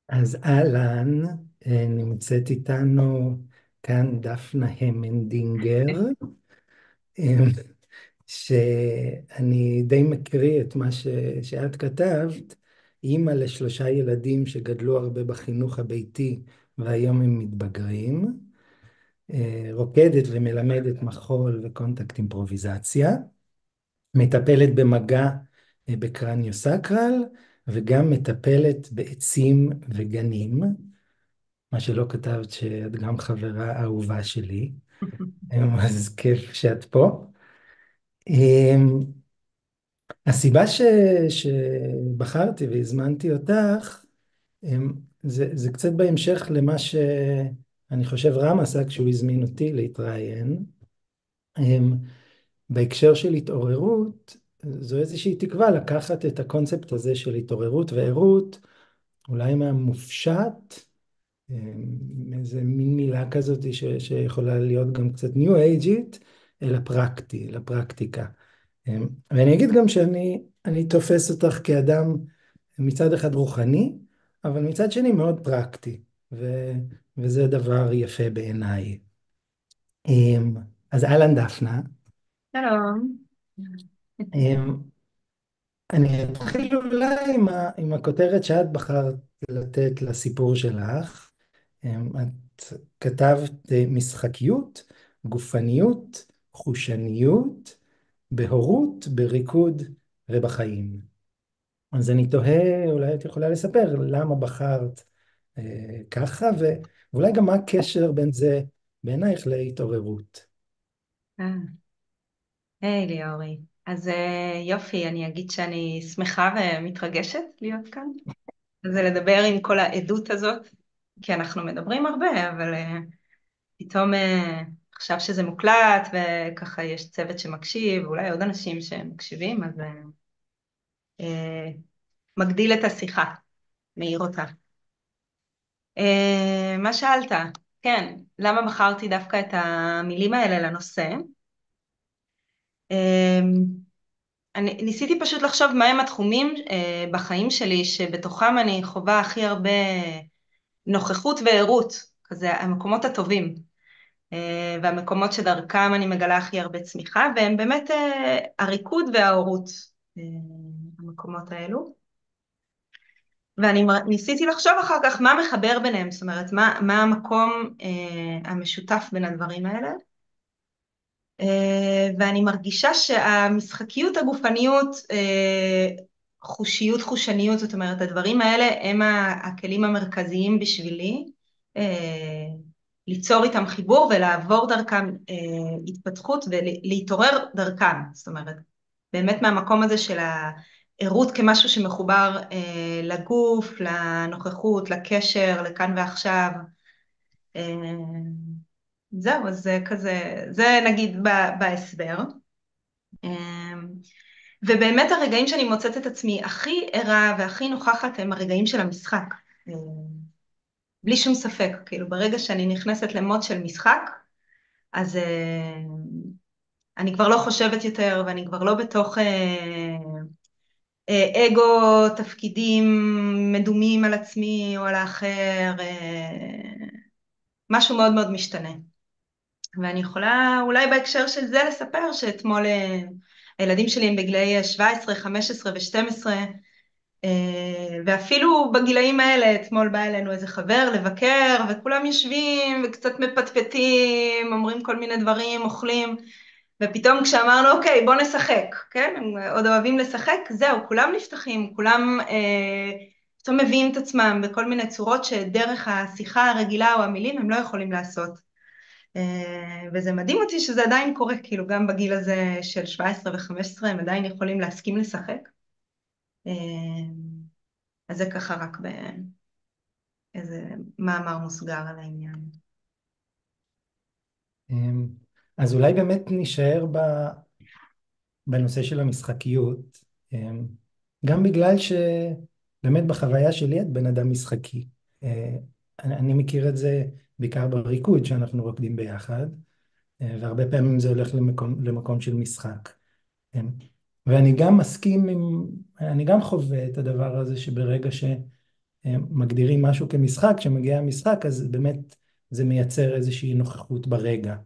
אז אהלן, נמצאת איתנו כאן דפנה המנדינגר, אה, שאני די מקריא את מה שאת כתבת, אימא לשלושה ילדים שגדלו הרבה בחינוך הביתי והיום הם מתבגרים, רוקדת ומלמדת מחול וקונטקט אימפרוביזציה, מטפלת במגע בקרניוסקרל וגם מטפלת בעצים וגנים. מה שלא כתבת שאת גם חברה אהובה שלי, אז כיף שאת פה. הסיבה שבחרתי והזמנתי אותך, זה קצת בהמשך למה שאני חושב רם עשה כשהוא הזמין אותי להתראיין. בהקשר של התעוררות, זו איזושהי תקווה לקחת את הקונספט הזה של התעוררות וערות, אולי מהמופשט, איזה מין מילה כזאת שיכולה להיות גם קצת ניו אייג'ית, אל הפרקטי, לפרקטיקה. ואני אגיד גם שאני תופס אותך כאדם מצד אחד רוחני, אבל מצד שני מאוד פרקטי, וזה דבר יפה בעיניי. אז אהלן דפנה. שלום. אני אתחיל אולי עם הכותרת שאת בחרת לתת לסיפור שלך. את כתבת משחקיות, גופניות, חושניות, בהורות, בריקוד ובחיים. אז אני תוהה, אולי את יכולה לספר למה בחרת ככה, ואולי גם מה הקשר בין זה בעינייך להתעוררות. אה, היי ליאורי. אז יופי, אני אגיד שאני שמחה ומתרגשת להיות כאן. זה לדבר עם כל העדות הזאת, כי אנחנו מדברים הרבה, אבל פתאום עכשיו שזה מוקלט וככה יש צוות שמקשיב, אולי עוד אנשים שמקשיבים, אז אה, מגדיל את השיחה, מאיר אותה. מה שאלת? כן, למה בחרתי דווקא את המילים האלה לנושא? אני ניסיתי פשוט לחשוב מהם התחומים בחיים שלי שבתוכם אני חווה הכי הרבה נוכחות וערות, כזה המקומות הטובים, והמקומות שדרכם אני מגלה הכי הרבה צמיחה, והם באמת הריקוד וההורות, אה, המקומות האלו. ואני ניסיתי לחשוב אחר כך מה מחבר ביניהם, זאת אומרת, מה המקום המשותף בין הדברים האלה. ואני מרגישה שהמשחקיות, הגופניות, חושיות, חושניות, זאת אומרת, הדברים האלה הם הכלים המרכזיים בשבילי, ליצור איתם חיבור ולעבור דרכם התפתחות ולהתעורר דרכם, זאת אומרת, באמת מהמקום הזה של הערות כמשהו שמחובר לגוף, לנוכחות, לקשר, לכאן ועכשיו, זהו, אז זה כזה, זה נגיד בהסבר. ובאמת הרגעים שאני מוצאת את עצמי הכי ערה והכי נוכחת הם הרגעים של המשחק. בלי שום ספק, כאילו ברגע שאני נכנסת למוד של משחק, אז אני כבר לא חושבת יותר ואני כבר לא בתוך אגו, תפקידים מדומים על עצמי או על האחר, משהו מאוד מאוד משתנה. ואני יכולה אולי בהקשר של זה לספר שאתמול הילדים שלי הם בגילאי 17, 15 ו-12, ואפילו בגילאים האלה אתמול בא אלינו איזה חבר לבקר, וכולם יושבים וקצת מפטפטים, אומרים כל מיני דברים, אוכלים, ופתאום כשאמרנו אוקיי בוא נשחק, כן? הם עוד אוהבים לשחק, זהו, כולם נפתחים, כולם פתאום מביאים את עצמם בכל מיני צורות שדרך השיחה הרגילה או המילים הם לא יכולים לעשות. וזה מדהים אותי שזה עדיין קורה, כאילו גם בגיל הזה של 17 ו-15 הם עדיין יכולים להסכים לשחק. אז זה ככה רק באיזה מאמר מוסגר על העניין. אז אולי באמת נשאר בנושא של המשחקיות, גם בגלל שבאמת בחוויה שלי את בן אדם משחקי. אני מכיר את זה בעיקר בריקוד שאנחנו רוקדים ביחד, והרבה פעמים זה הולך למקום של משחק. ואני גם מסכים אני גם חווה את הדבר הזה שברגע מגדירים משהו כמשחק, כשמגיע המשחק, אז באמת זה מייצר איזושהי נוכחות ברגע.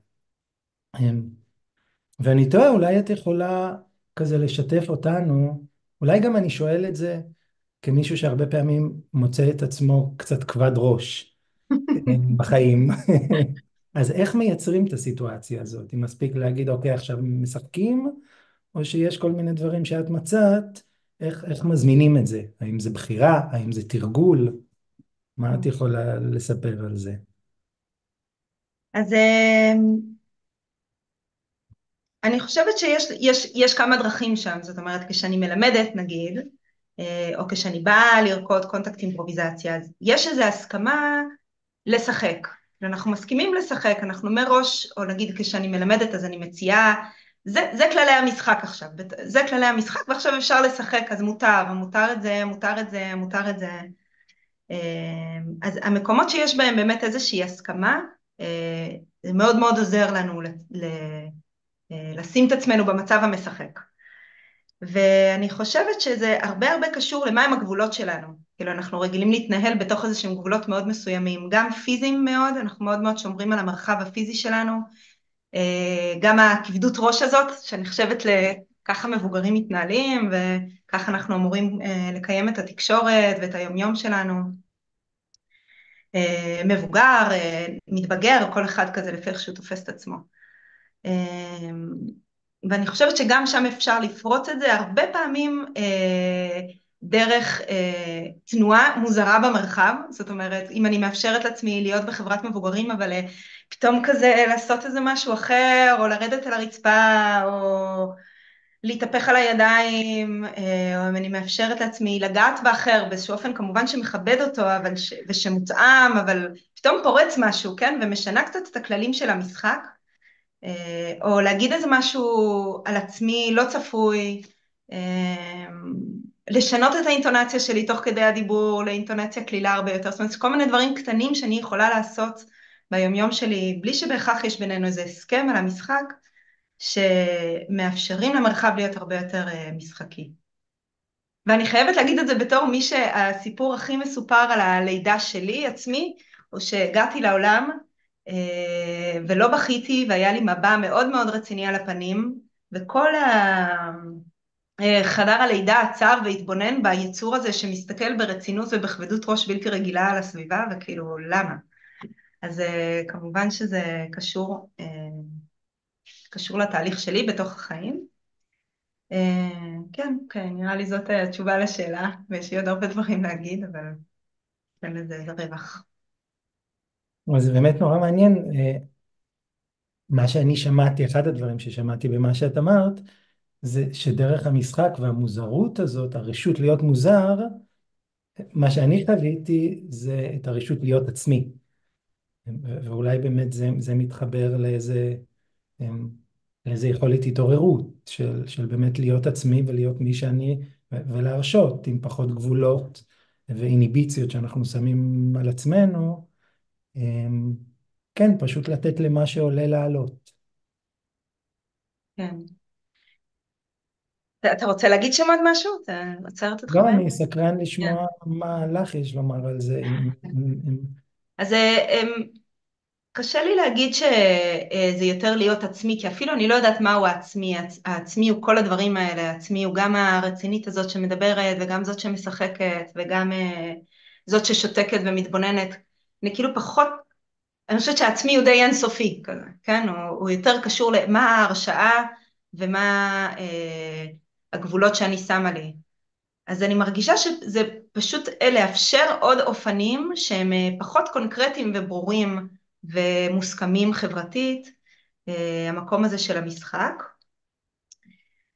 ואני תוהה, אולי את יכולה כזה לשתף אותנו, אולי גם אני שואל את זה כמישהו שהרבה פעמים מוצא את עצמו קצת כבד ראש בחיים. אז איך מייצרים את הסיטואציה הזאת? אם מספיק להגיד, אוקיי, עכשיו משחקים, או שיש כל מיני דברים שאת מצאת, איך מזמינים את זה? האם זה בחירה? האם זה תרגול? מה את יכולה לספר על זה? אז אני חושבת יש כמה דרכים שם, זאת אומרת, כשאני מלמדת נגיד, או כשאני באה לרקוד קונטקט אימפרוביזציה, אז יש איזו הסכמה לשחק. אנחנו מסכימים לשחק, אנחנו מראש, או נגיד כשאני מלמדת אז אני מציעה, זה כללי המשחק עכשיו, זה כללי המשחק ועכשיו אפשר לשחק, אז מותר את זה, מותר את זה, מותר את זה. אז המקומות שיש בהם באמת איזושהי הסכמה, זה מאוד מאוד עוזר לנו לשים את עצמנו במצב המשחק. ואני חושבת שזה הרבה הרבה קשור למה הם הגבולות שלנו. כאילו אנחנו רגילים להתנהל בתוך איזה שהם גבולות מאוד מסוימים, גם פיזיים מאוד, אנחנו מאוד מאוד שומרים על המרחב הפיזי שלנו, גם הכבדות ראש הזאת, שאני חושבת ככה מבוגרים מתנהלים, וככה אנחנו אמורים לקיים את התקשורת ואת היומיום שלנו. מבוגר, מתבגר, כל אחד כזה לפי איך שהוא תופס את עצמו. ואני חושבת שגם שם אפשר לפרוץ את זה, הרבה פעמים דרך תנועה מוזרה במרחב, זאת אומרת, אם אני מאפשרת לעצמי להיות בחברת מבוגרים, אבל פתאום כזה לעשות איזה משהו אחר, או לרדת על הרצפה, או להתהפך על הידיים, או אם אני מאפשרת לעצמי לגעת באחר, באיזשהו אופן כמובן שמכבד אותו, ושמותאם, אבל פתאום פורץ משהו, כן? ומשנה קצת את הכללים של המשחק, או להגיד איזה משהו על עצמי לא צפוי, לשנות את האינטונציה שלי תוך כדי הדיבור לאינטונציה כלילה הרבה יותר, זאת אומרת, כל מיני דברים קטנים שאני יכולה לעשות ביומיום שלי, בלי שבהכרח יש בינינו איזה הסכם על המשחק, שמאפשרים למרחב להיות הרבה יותר משחקי. ואני חייבת להגיד את זה בתור מי שהסיפור הכי מסופר על הלידה שלי עצמי, או שהגעתי לעולם, ולא בכיתי, והיה לי מבע מאוד מאוד רציני על הפנים, וכל חדר הלידה עצר והתבונן ביצור הזה שמסתכל ברצינות ובכבדות ראש בלתי רגילה על הסביבה, וכאילו, למה? אז כמובן שזה קשור לתהליך שלי בתוך החיים. כן, נראה לי זאת התשובה לשאלה, ויש לי עוד הרבה דברים להגיד, אבל אין לזה איזה רווח. אז זה באמת נורא מעניין. מה שאני שמעתי, אחד הדברים ששמעתי במה שאת אמרת, זה שדרך המשחק והמוזרות הזאת, הרשות להיות מוזר, מה שאני חוויתי זה את הרשות להיות עצמי. ואולי באמת זה מתחבר לאיזה יכולת התעוררות של באמת להיות עצמי ולהיות מי שאני, ולהרשות עם פחות גבולות ואיניביציות שאנחנו שמים על עצמנו, כן, פשוט לתת למה שעולה לעלות. כן. אתה רוצה להגיד שם עוד משהו? אתה עצרת אותך לא, בהם? אני סקרן כן. לשמוע מה לך יש לומר על זה. אז קשה לי להגיד שזה יותר להיות עצמי, כי אפילו אני לא יודעת מהו העצמי. העצמי הוא כל הדברים האלה, העצמי הוא גם הרצינית הזאת שמדברת, וגם זאת שמשחקת, וגם זאת ששותקת ומתבוננת. אני כאילו פחות, אני חושבת שהעצמי הוא די אינסופי כזה, כן? הוא יותר קשור למה ההרשאה ומה הגבולות שאני שמה לי. אז אני מרגישה שזה פשוט לאפשר עוד אופנים שהם פחות קונקרטיים וברורים ומוסכמים חברתית, המקום הזה של המשחק.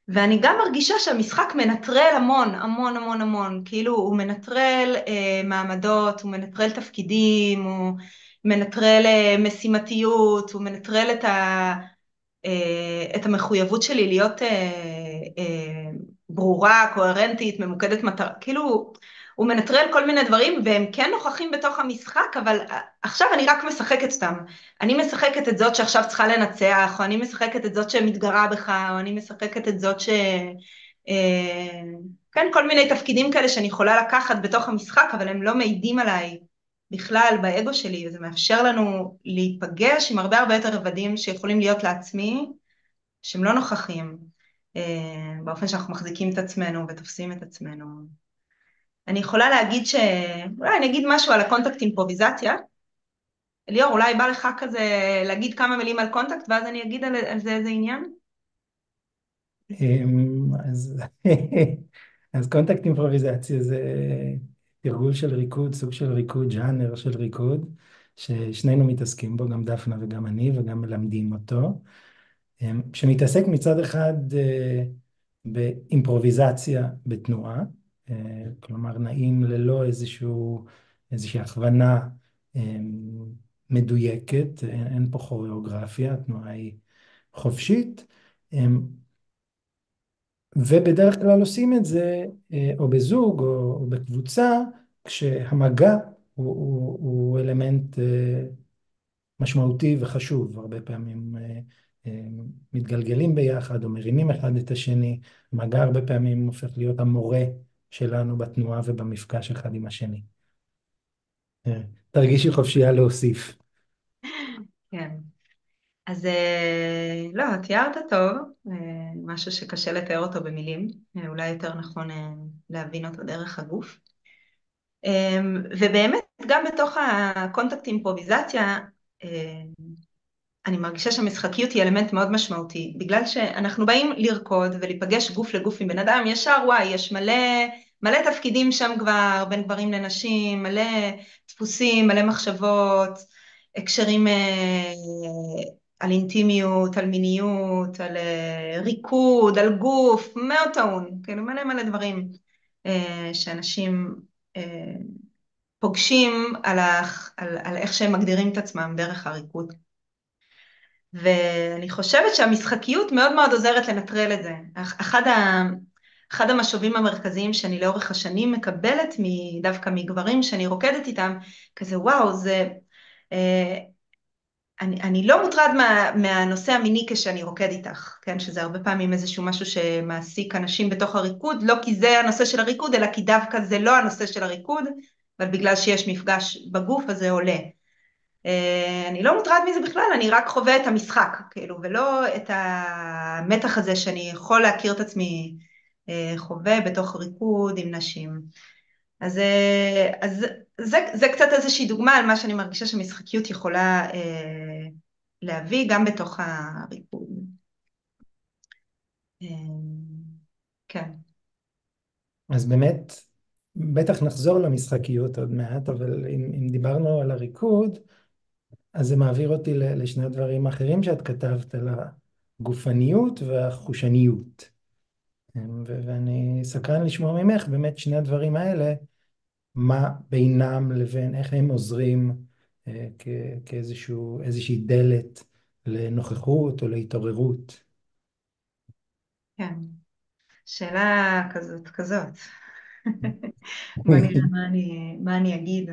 ואני גם מרגישה שהמשחק מנטרל המון, המון, המון, המון, כאילו הוא מנטרל מעמדות, הוא מנטרל תפקידים, הוא מנטרל משימתיות, הוא מנטרל את המחויבות שלי להיות ברורה, קוהרנטית, ממוקדת מטרה, כאילו הוא מנטרל כל מיני דברים והם כן נוכחים בתוך המשחק, אבל עכשיו אני רק משחקת אותם. אני משחקת את זאת שעכשיו צריכה לנצח, או אני משחקת את זאת שמתגרה בך, או אני משחקת את זאת כן, כל מיני תפקידים כאלה שאני יכולה לקחת בתוך המשחק, אבל הם לא מעידים עליי בכלל באגו שלי, וזה מאפשר לנו להיפגש עם הרבה הרבה יותר רבדים שיכולים להיות לעצמי, שהם לא נוכחים, באופן שאנחנו מחזיקים את עצמנו ותופסים את עצמנו. אני יכולה להגיד אולי אני אגיד משהו על הקונטקט אימפרוביזציה. ליאור, אולי בא לך כזה להגיד כמה מילים על קונטקט, ואז אני אגיד על זה איזה עניין? אז, אז קונטקט אימפרוביזציה זה תרגול של ריקוד, סוג של ריקוד, ז'אנר של ריקוד, ששנינו מתעסקים בו, גם דפנה וגם אני, וגם מלמדים אותו, שמתעסק מצד אחד באימפרוביזציה בתנועה, כלומר נעים ללא איזושהי הכוונה מדויקת, אין פה כוריאוגרפיה, התנועה היא חופשית, ובדרך כלל עושים את זה או בזוג או בקבוצה, כשהמגע הוא אלמנט משמעותי וחשוב. הרבה פעמים מתגלגלים ביחד או מרימים אחד את השני. מגע הרבה פעמים הופך להיות המורה שלנו בתנועה ובמפגש אחד עם השני. תרגישי חופשייה להוסיף. כן. אז לא, תיארת טוב, משהו שקשה לתאר אותו במילים, אולי יותר נכון להבין אותו דרך הגוף. ובאמת, גם בתוך הקונטקט אימפרוביזציה, אני מרגישה שהמשחקיות היא אלמנט מאוד משמעותי, בגלל שאנחנו באים לרקוד ולהיפגש גוף לגוף עם בן אדם, ישר וואי, יש מלא תפקידים שם כבר, בין גברים לנשים, מלא דפוסים, מלא מחשבות, הקשרים על אינטימיות, על מיניות, על ריקוד, על גוף, מאוד טעון, כאילו מלא מלא דברים שאנשים פוגשים על איך שהם מגדירים את עצמם דרך הריקוד. ואני חושבת שהמשחקיות מאוד מאוד עוזרת לנטרל את זה. אחד המשובים המרכזיים שאני לאורך השנים מקבלת דווקא מגברים שאני רוקדת איתם, כזה וואו, אני לא מוטרד מהנושא המיני כשאני רוקד איתך, כן? שזה הרבה פעמים איזשהו משהו שמעסיק אנשים בתוך הריקוד, לא כי זה הנושא של הריקוד, אלא כי דווקא זה לא הנושא של הריקוד, אבל בגלל שיש מפגש בגוף הזה עולה. אני לא מוטרד מזה בכלל, אני רק חווה את המשחק, כאילו, ולא את המתח הזה שאני יכול להכיר את עצמי חווה בתוך ריקוד עם נשים. אז זה קצת איזושהי דוגמה על מה שאני מרגישה שמשחקיות יכולה להביא גם בתוך הריקוד. כן. אז באמת, בטח נחזור למשחקיות עוד מעט, אבל אם דיברנו על הריקוד, אז זה מעביר אותי לשני דברים אחרים שאת כתבת, על הגופניות והחושניות. ואני סקרן לשמוע ממך באמת שני הדברים האלה, מה בינם לבין איך הם עוזרים כאיזושהי דלת לנוכחות או להתעוררות. כן. שאלה כזאת. בוא נראה מה אני אגיד.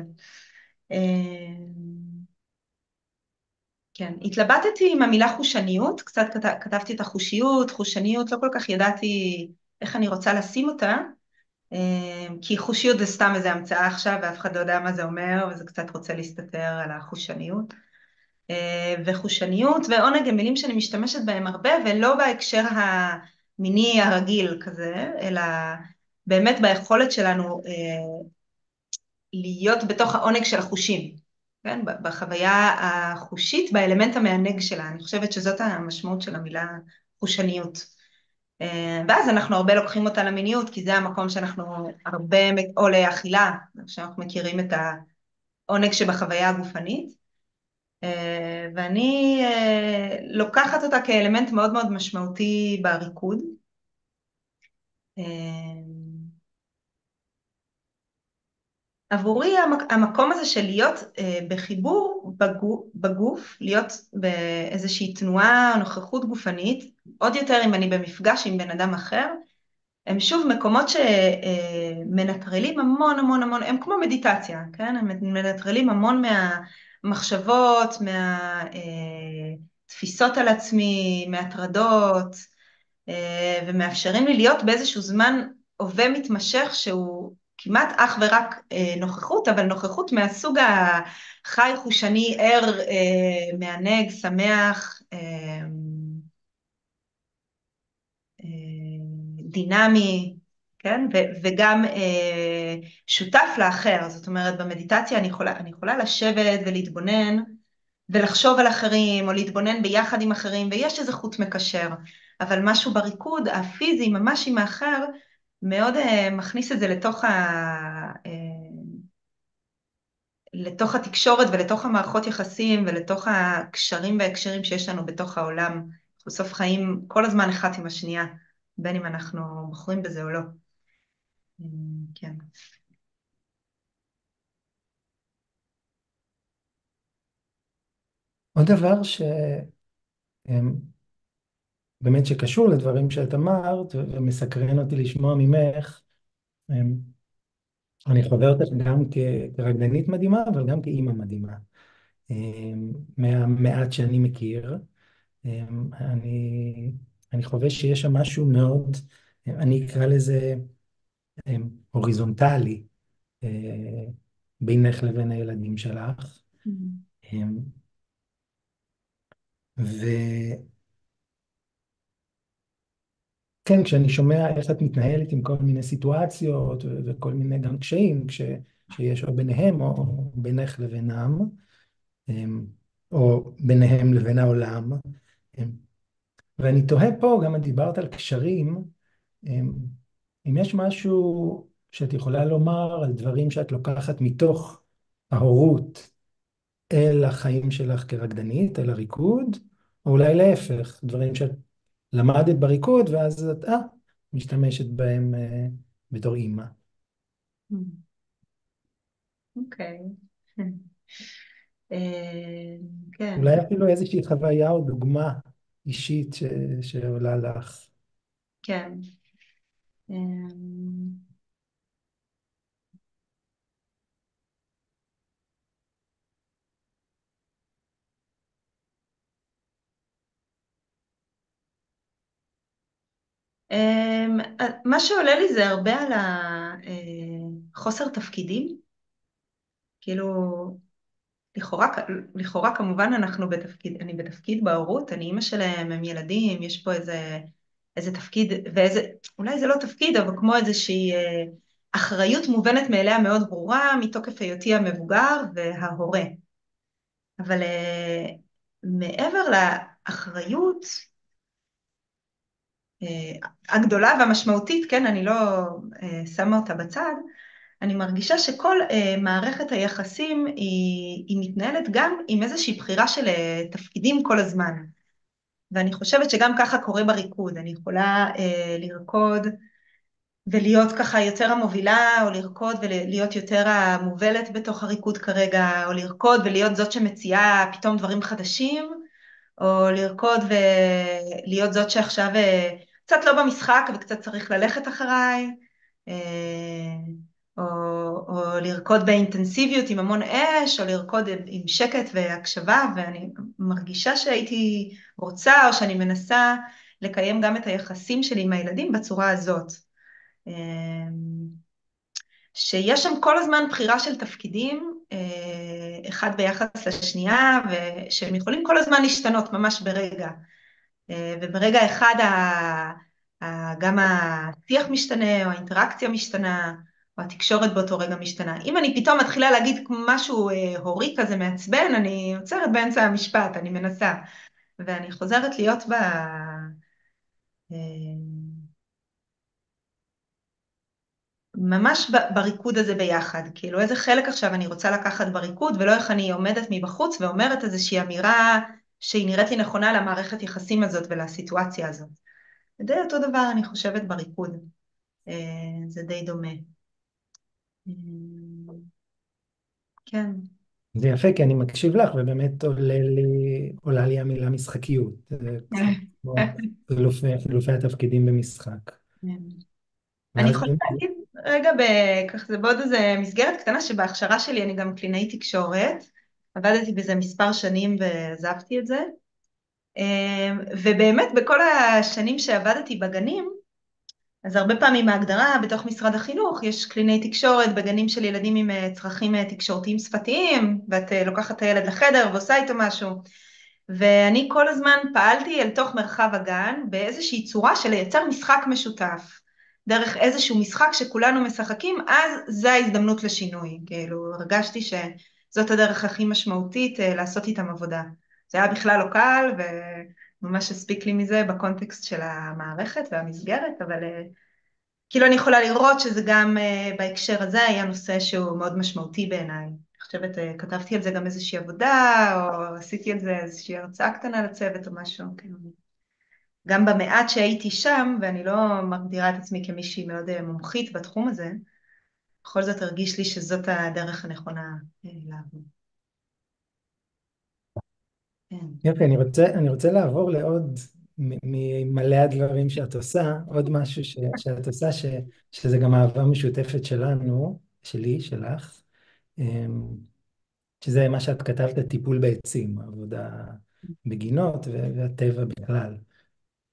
כן, התלבטתי עם המילה חושניות, קצת כתבתי את החושיות, חושניות, לא כל כך ידעתי איך אני רוצה לשים אותה, כי חושיות זה סתם איזה המצאה עכשיו, ואף אחד לא יודע מה זה אומר, וזה קצת רוצה להסתתר על החושניות. וחושניות ועונג הם מילים שאני משתמשת בהם הרבה, ולא בהקשר המיני הרגיל כזה, אלא באמת ביכולת שלנו להיות בתוך העונג של החושים, כן? בחוויה החושית, באלמנט המענג שלה. אני חושבת שזאת המשמעות של המילה חושניות. ואז אנחנו הרבה לוקחים אותה למיניות, כי זה המקום שאנחנו הרבה, או לאכילה, שאנחנו מכירים את העונג שבחוויה הגופנית. ואני לוקחת אותה כאלמנט מאוד מאוד משמעותי בריקוד. עבורי המקום הזה של להיות בחיבור בגוף, להיות באיזושהי תנועה, נוכחות גופנית, עוד יותר אם אני במפגש עם בן אדם אחר, הם שוב מקומות שמנטרלים המון המון המון, הם כמו מדיטציה, כן? הם מנטרלים המון מהמחשבות, מהתפיסות על עצמי, מהטרדות, ומאפשרים לי להיות באיזשהו זמן הווה מתמשך שהוא כמעט אך ורק נוכחות, אבל נוכחות מהסוג החי, חושני, ער, מענג, שמח, דינמי, כן? וגם שותף לאחר. זאת אומרת, במדיטציה אני יכולה לשבת ולהתבונן ולחשוב על אחרים, או להתבונן ביחד עם אחרים, ויש איזה חוט מקשר. אבל משהו בריקוד, הפיזי, ממש עם האחר, מאוד מכניס את זה לתוך התקשורת ולתוך המערכות יחסים ולתוך הקשרים וההקשרים שיש לנו בתוך העולם. אנחנו בסוף חיים כל הזמן אחד עם השנייה, בין אם אנחנו בוחרים בזה או לא. כן. עוד דבר באמת שקשור לדברים שאת אמרת, ומסקרן אותי לשמוע ממך, אני חווה אותך גם כרקדנית מדהימה, אבל גם כאימא מדהימה. מהמעט שאני מכיר, אני חווה שיש שם משהו מאוד, אני אקרא לזה הוריזונטלי, בינך לבין הילדים שלך. וכן, כשאני שומע איך את מתנהלת עם כל מיני סיטואציות וכל מיני גם קשיים שיש או ביניהם או בינך לבינם, או ביניהם לבין העולם. ואני תוהה פה, גם את דיברת על קשרים, אם יש משהו שאת יכולה לומר על דברים שאת לוקחת מתוך ההורות אל החיים שלך כרקדנית, אל הריקוד, או אולי להפך, דברים שאת למדת בריקוד ואז את משתמשת בהם בתור אימא. אוקיי. כן. אולי אפילו איזושהי חוויה או דוגמה אישית שעולה לך. כן. מה שעולה לי זה הרבה על החוסר תפקידים. כאילו, לכאורה כמובן אני בתפקיד בהורות, אני אימא שלהם, הם ילדים, יש פה איזה תפקיד, אולי זה לא תפקיד, אבל כמו איזושהי אחריות מובנת מאליה מאוד ברורה, מתוקף היותי המבוגר וההורה. אבל מעבר לאחריות הגדולה והמשמעותית, כן, אני לא שמה אותה בצד, אני מרגישה שכל מערכת היחסים היא מתנהלת גם עם איזושהי בחירה של תפקידים כל הזמן. ואני חושבת שגם ככה קורה בריקוד. אני יכולה לרקוד ולהיות ככה יותר המובילה, או לרקוד ולהיות יותר המובלת בתוך הריקוד כרגע, או לרקוד ולהיות זאת שמציעה פתאום דברים חדשים, או לרקוד ולהיות זאת שעכשיו קצת לא במשחק וקצת צריך ללכת אחריי, או, או לרקוד באינטנסיביות עם המון אש, או לרקוד עם שקט והקשבה, ואני מרגישה שהייתי רוצה או שאני מנסה לקיים גם את היחסים שלי עם הילדים בצורה הזאת. שיש שם כל הזמן בחירה של תפקידים, אחד ביחס לשנייה, ושהם יכולים כל הזמן להשתנות ממש ברגע. וברגע אחד גם השיח משתנה, או האינטראקציה משתנה, או התקשורת באותו רגע משתנה. אם אני פתאום מתחילה להגיד משהו הורי כזה מעצבן, אני עוצרת באמצע המשפט, אני מנסה. ואני חוזרת להיות ממש בריקוד הזה ביחד, כאילו איזה חלק עכשיו אני רוצה לקחת בריקוד, ולא איך אני עומדת מבחוץ ואומרת איזושהי אמירה שהיא נראית לי נכונה למערכת יחסים הזאת ולסיטואציה הזאת. זה די אותו דבר אני חושבת בריקוד, זה די דומה. כן. זה יפה, כי אני מקשיב לך, ובאמת עולה לי המילה משחקיות. זה קצת כמו חילופי התפקידים במשחק. אני ואז יכולה להגיד רגע, ככה זה בעוד איזה מסגרת קטנה שבהכשרה שלי אני גם קלינאית תקשורת, עבדתי בזה מספר שנים ועזבתי את זה, ובאמת בכל השנים שעבדתי בגנים, אז הרבה פעמים בהגדרה, בתוך משרד החינוך, יש קלינאי תקשורת בגנים של ילדים עם צרכים תקשורתיים שפתיים, ואת לוקחת את הילד לחדר ועושה איתו משהו. ואני כל הזמן פעלתי אל תוך מרחב הגן באיזושהי צורה של לייצר משחק משותף. דרך איזשהו משחק שכולנו משחקים, אז זו ההזדמנות לשינוי. כאילו, הרגשתי שזאת הדרך הכי משמעותית לעשות איתם עבודה. זה היה בכלל לא קל, וממש הספיק לי מזה בקונטקסט של המערכת והמסגרת, אבל כאילו אני יכולה לראות שזה גם בהקשר הזה היה נושא שהוא מאוד משמעותי בעיניי. אני חושבת, כתבתי על זה גם איזושהי עבודה, או עשיתי על זה איזושהי הרצאה קטנה לצוות או משהו, כאילו. גם במעט שהייתי שם, ואני לא מגדירה את עצמי כמישהי מאוד מומחית בתחום הזה, בכל זאת הרגיש לי שזאת הדרך הנכונה לעבוד. כן. יופי, אני רוצה לעבור לעוד, ממלא הדברים שאת עושה, עוד משהו שאת עושה, שזה גם אהבה משותפת שלנו, שלי, שלך, אמ, שזה מה שאת כתבת, טיפול בעצים, עבודה בגינות והטבע בכלל.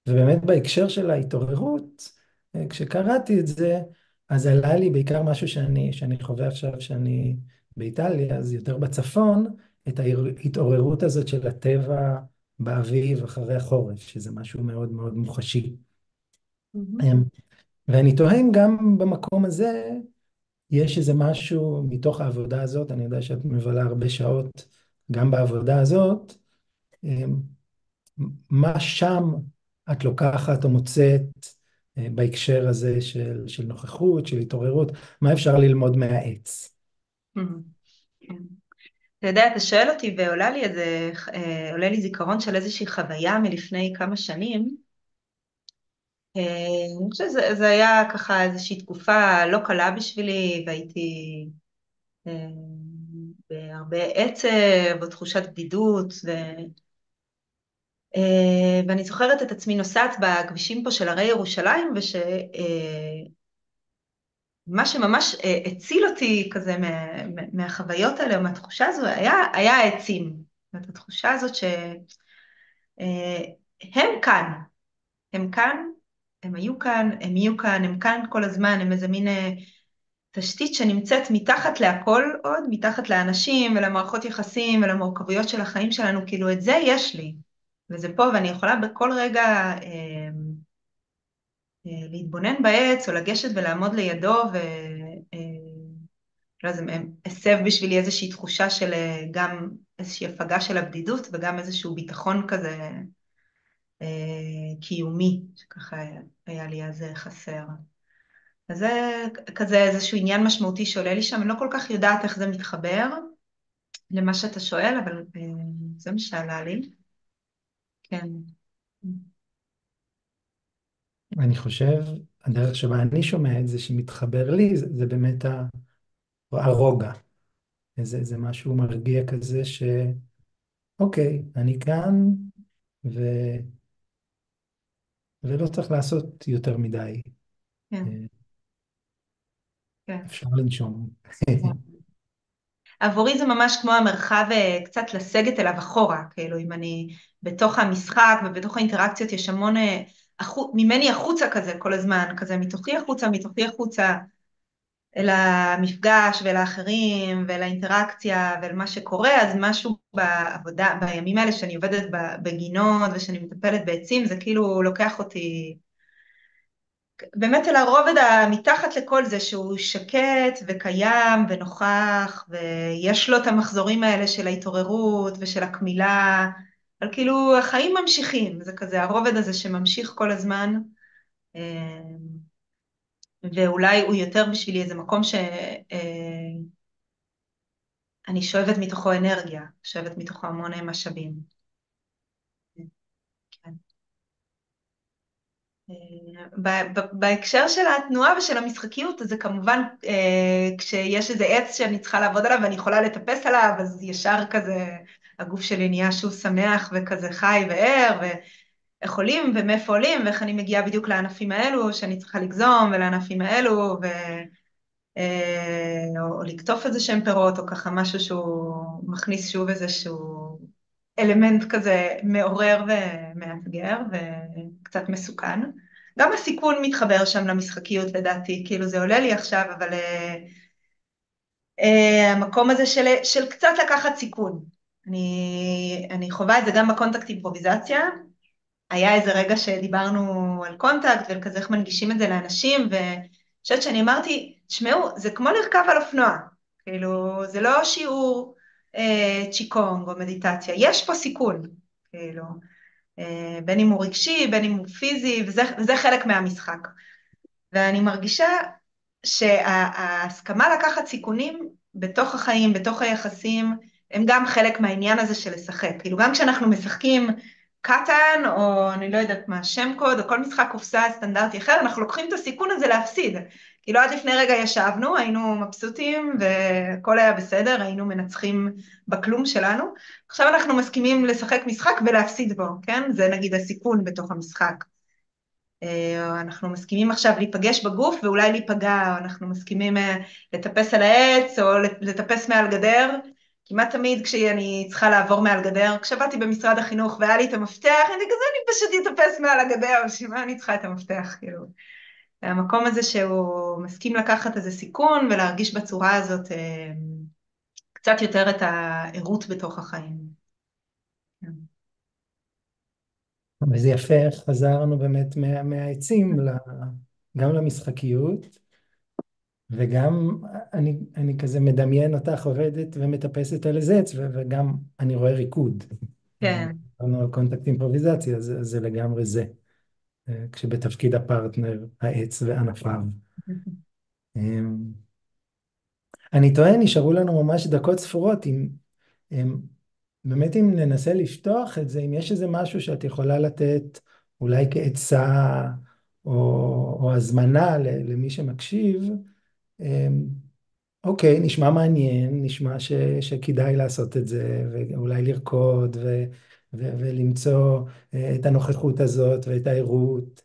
ובאמת בהקשר של ההתעוררות, כשקראתי את זה, אז עלה לי בעיקר משהו שאני חווה עכשיו שאני באיטליה, אז יותר בצפון, את ההתעוררות הזאת של הטבע באביב אחרי החורף, שזה משהו מאוד מאוד מוחשי. מהמם. אמ, ואני תוהה אם גם במקום הזה יש איזה משהו מתוך העבודה הזאת, אני יודע שאת מבלה הרבה שעות גם בעבודה הזאת, אמ, מה שם את לוקחת או מוצאת בהקשר הזה של נוכחות, של התעוררות, מה אפשר ללמוד מהעץ? מהמם. כן. אתה יודע, אתה שואל אותי ועולה לי איזה, עולה לי זיכרון של איזושהי חוויה מלפני כמה שנים. אני חושבת שזה היה ככה איזושהי תקופה לא קלה בשבילי, והייתי אה, בהרבה עצב או תחושת בדידות, ואני זוכרת את עצמי נוסעת בכבישים פה של הרי ירושלים, מה שממש הציל אותי כזה מהחוויות האלה, מהתחושה הזו, היה העצים. זאת התחושה הזאת שהם כאן, הם כאן, הם היו כאן, הם יהיו כאן, הם כאן כל הזמן, הם איזה מין תשתית שנמצאת מתחת להכל עוד, מתחת לאנשים ולמערכות יחסים ולמורכבויות של החיים שלנו, כאילו את זה יש לי, וזה פה ואני יכולה בכל רגע להתבונן בעץ או לגשת ולעמוד לידו לא, זה הסב בשבילי איזושהי תחושה של גם איזושהי הפגה של הבדידות וגם איזשהו ביטחון כזה קיומי, שככה היה לי אז חסר. אז זה כזה איזשהו עניין משמעותי שעולה לי שם, אני לא כל כך יודעת איך זה מתחבר למה שאתה שואל, אבל זה מה שעלה לי. כן. אני חושב, הדרך שבה אני שומע את זה שמתחבר לי, זה באמת הרוגע. זה משהו מרגיע כזה אוקיי, אני כאן, ו, ולא צריך לעשות יותר מדי. כן, אה, כן. אפשר לנשום. עבורי זה ממש כמו המרחב קצת לסגת אליו אחורה, כאילו אם אני בתוך המשחק ובתוך האינטראקציות יש המון ממני החוצה כזה כל הזמן, כזה מתוכי החוצה, אל המפגש ואל האחרים ואל האינטראקציה ואל מה שקורה, אז משהו בעבודה, בימים האלה שאני עובדת בגינות ושאני מטפלת בעצים, זה כאילו לוקח אותי באמת אל הרובד המתחת לכל זה שהוא שקט וקיים ונוכח ויש לו את המחזורים האלה של ההתעוררות ושל הקמילה, אבל כאילו החיים ממשיכים, זה כזה הרובד הזה שממשיך כל הזמן, ואולי הוא יותר בשבילי איזה מקום שאני שואבת מתוכו אנרגיה, שואבת מתוכו המון משאבים. כן. בהקשר של התנועה ושל המשחקיות, אז זה כמובן כשיש איזה עץ שאני צריכה לעבוד עליו ואני יכולה לטפס עליו, אז ישר כזה הגוף שלי נהיה שהוא שמח וכזה חי וער, ואיך עולים ומאיפה עולים, ואיך אני מגיעה בדיוק לענפים האלו שאני צריכה לגזום, ולענפים האלו, או לקטוף איזה שהם פירות, או ככה משהו שהוא מכניס שוב איזשהו אלמנט כזה מעורר ומאתגר וקצת מסוכן. גם הסיכון מתחבר שם למשחקיות לדעתי, כאילו זה עולה לי עכשיו, אבל המקום הזה של קצת לקחת סיכון. אני חווה את זה גם בקונטקט אימפרוביזציה. היה איזה רגע שדיברנו על קונטקט וכזה איך מנגישים את זה לאנשים, ואני חושבת שאני אמרתי, תשמעו, זה כמו לרכב על אופנוע, כאילו, זה לא שיעור צ'יקונג או מדיטציה, יש פה סיכון, כאילו, בין אם הוא רגשי, בין אם הוא פיזי, וזה חלק מהמשחק. ואני מרגישה שההסכמה לקחת סיכונים בתוך החיים, בתוך היחסים, הם גם חלק מהעניין הזה של לשחק. כאילו גם כשאנחנו משחקים קטן, או אני לא יודעת מה, שם קוד, או כל משחק קופסה סטנדרטי אחר, אנחנו לוקחים את הסיכון הזה להפסיד. כאילו עד לפני רגע ישבנו, היינו מבסוטים, והכל היה בסדר, היינו מנצחים בכלום שלנו. עכשיו אנחנו מסכימים לשחק משחק ולהפסיד בו, כן? זה נגיד הסיכון בתוך המשחק. אנחנו מסכימים עכשיו להיפגש בגוף ואולי להיפגע, או אנחנו מסכימים לטפס על העץ או לטפס מעל גדר. כמעט תמיד כשאני צריכה לעבור מעל גדר, כשבאתי במשרד החינוך והיה לי את המפתח, אני כזה, אני פשוט אטפס מעל הגדר, שמה אני צריכה את המפתח, כאילו. המקום הזה שהוא מסכים לקחת איזה סיכון ולהרגיש בצורה הזאת קצת יותר את העירות בתוך החיים. וזה יפה, חזרנו באמת מהעצים גם למשחקיות, וגם אני כזה מדמיין אותך עובדת ומטפסת על איזה עץ, וגם אני רואה ריקוד. כן. דיברנו על קונטקט אימפרוביזציה, אז זה לגמרי זה. כשבתפקיד הפרטנר, העץ וענפיו. אני טועה, נשארו לנו ממש דקות ספורות, באמת אם ננסה לפתוח את זה, אם יש איזה משהו שאת יכולה לתת, אולי כעצה או, או הזמנה למי שמקשיב, אוקיי, נשמע מעניין, נשמע שכדאי לעשות את זה, ואולי לרקוד ולמצוא את הנוכחות הזאת ואת העירות.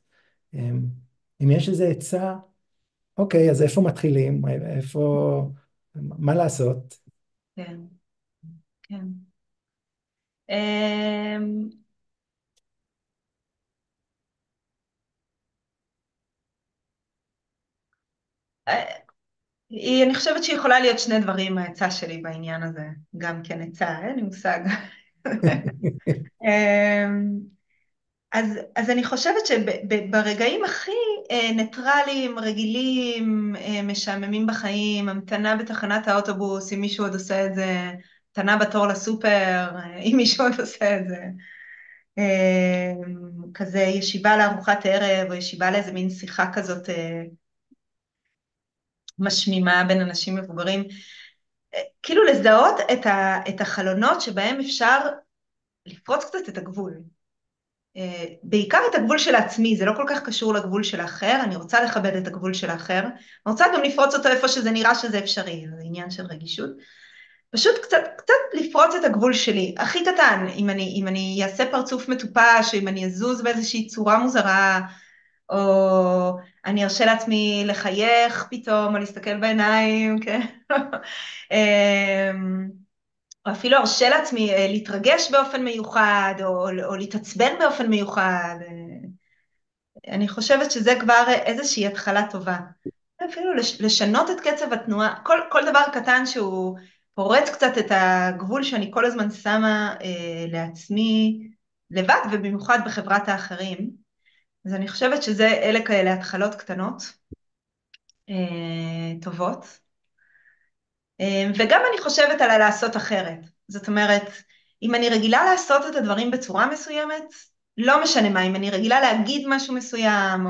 אם יש איזה עצה, אוקיי, אז איפה מתחילים? מה לעשות? כן, כן. אמ, אני חושבת שיכולה להיות שני דברים העצה שלי בעניין הזה, גם כן עצה, אין לי מושג. אמ, אז אני חושבת שברגעים הכי ניטרליים, רגילים, משעממים בחיים, המתנה בתחנת האוטובוס, אם מישהו עוד עושה את זה, המתנה בתור לסופר, אם מישהו עוד עושה את זה, כזה ישיבה לארוחת ערב, או ישיבה לאיזה מין שיחה כזאת משמימה בין אנשים מבוגרים, כאילו לזהות את החלונות שבהם אפשר לפרוץ קצת את הגבול. בעיקר את הגבול של עצמי, זה לא כל כך קשור לגבול של האחר, אני רוצה לכבד את הגבול של האחר, אני רוצה גם לפרוץ אותו איפה שזה נראה שזה אפשרי, זה עניין של רגישות. פשוט קצת לפרוץ את הגבול שלי, הכי קטן, אם אני אעשה פרצוף מטופש, אם אני אזוז באיזושהי צורה מוזרה, או אני ארשה לעצמי לחייך פתאום, או להסתכל בעיניים, כן? או אפילו ארשה לעצמי להתרגש באופן מיוחד, או להתעצבן באופן מיוחד. אני חושבת שזה כבר איזושהי התחלה טובה. אפילו לשנות את קצב התנועה, כל דבר קטן שהוא פורץ קצת את הגבול שאני כל הזמן שמה לעצמי לבד, ובמיוחד בחברת האחרים. אז אני חושבת אלה כאלה התחלות קטנות, טובות. וגם אני חושבת על לעשות אחרת. זאת אומרת, אם אני רגילה לעשות את הדברים בצורה מסוימת, לא משנה מה, אם אני רגילה להגיד משהו מסוים,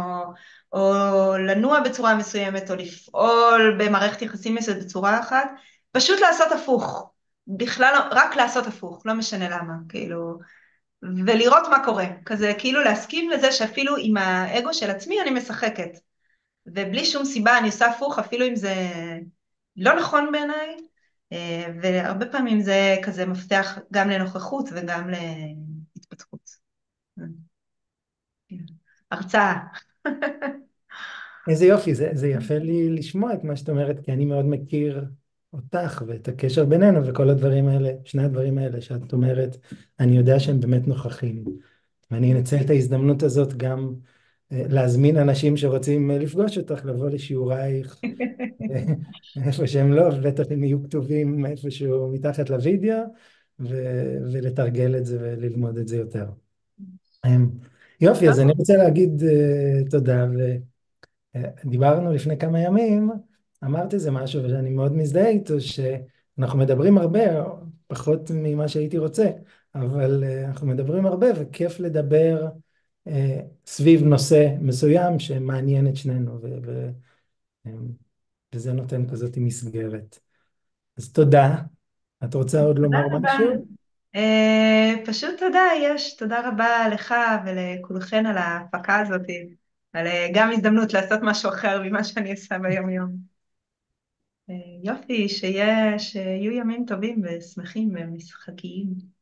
או לנוע בצורה מסוימת, או לפעול במערכת יחסים מסוימת בצורה אחת, פשוט לעשות הפוך. בכלל, רק לעשות הפוך, לא משנה למה, כאילו, ולראות מה קורה. כזה, כאילו להסכים לזה שאפילו עם האגו של עצמי אני משחקת. ובלי שום סיבה אני עושה הפוך, אפילו אם זה לא נכון בעיניי, והרבה פעמים זה כזה מפתח גם לנוכחות וגם להתפתחות. הרצאה. איזה יופי, זה יפה לי לשמוע את מה שאת אומרת, כי אני מאוד מכיר אותך ואת הקשר בינינו וכל הדברים האלה, שני הדברים האלה שאת אומרת, אני יודע שהם באמת נוכחים. ואני אנצל את ההזדמנות הזאת גם להזמין אנשים שרוצים לפגוש אותך, לבוא לשיעורייך, איפה שהם לא, בטח הם יהיו כתובים איפשהו מתחת לוידאו, ולתרגל את זה וללמוד את זה יותר. יופי, אז אני רוצה להגיד תודה, ודיברנו לפני כמה ימים, אמרתי זה משהו שאני מאוד מזדהה איתו, שאנחנו מדברים הרבה, פחות ממה שהייתי רוצה, אבל אנחנו מדברים הרבה וכיף לדבר סביב נושא מסוים שמעניין את שנינו, וזה נותן כזאת מסגרת. אז תודה. את רוצה עוד תודה לומר רבה. משהו? פשוט תודה רבה לך ולכולכן על ההפקה הזאת, על גם הזדמנות לעשות משהו אחר ממה שאני עושה ביום-יום. יופי, שיהיו ימים טובים ושמחים ומשחקיים.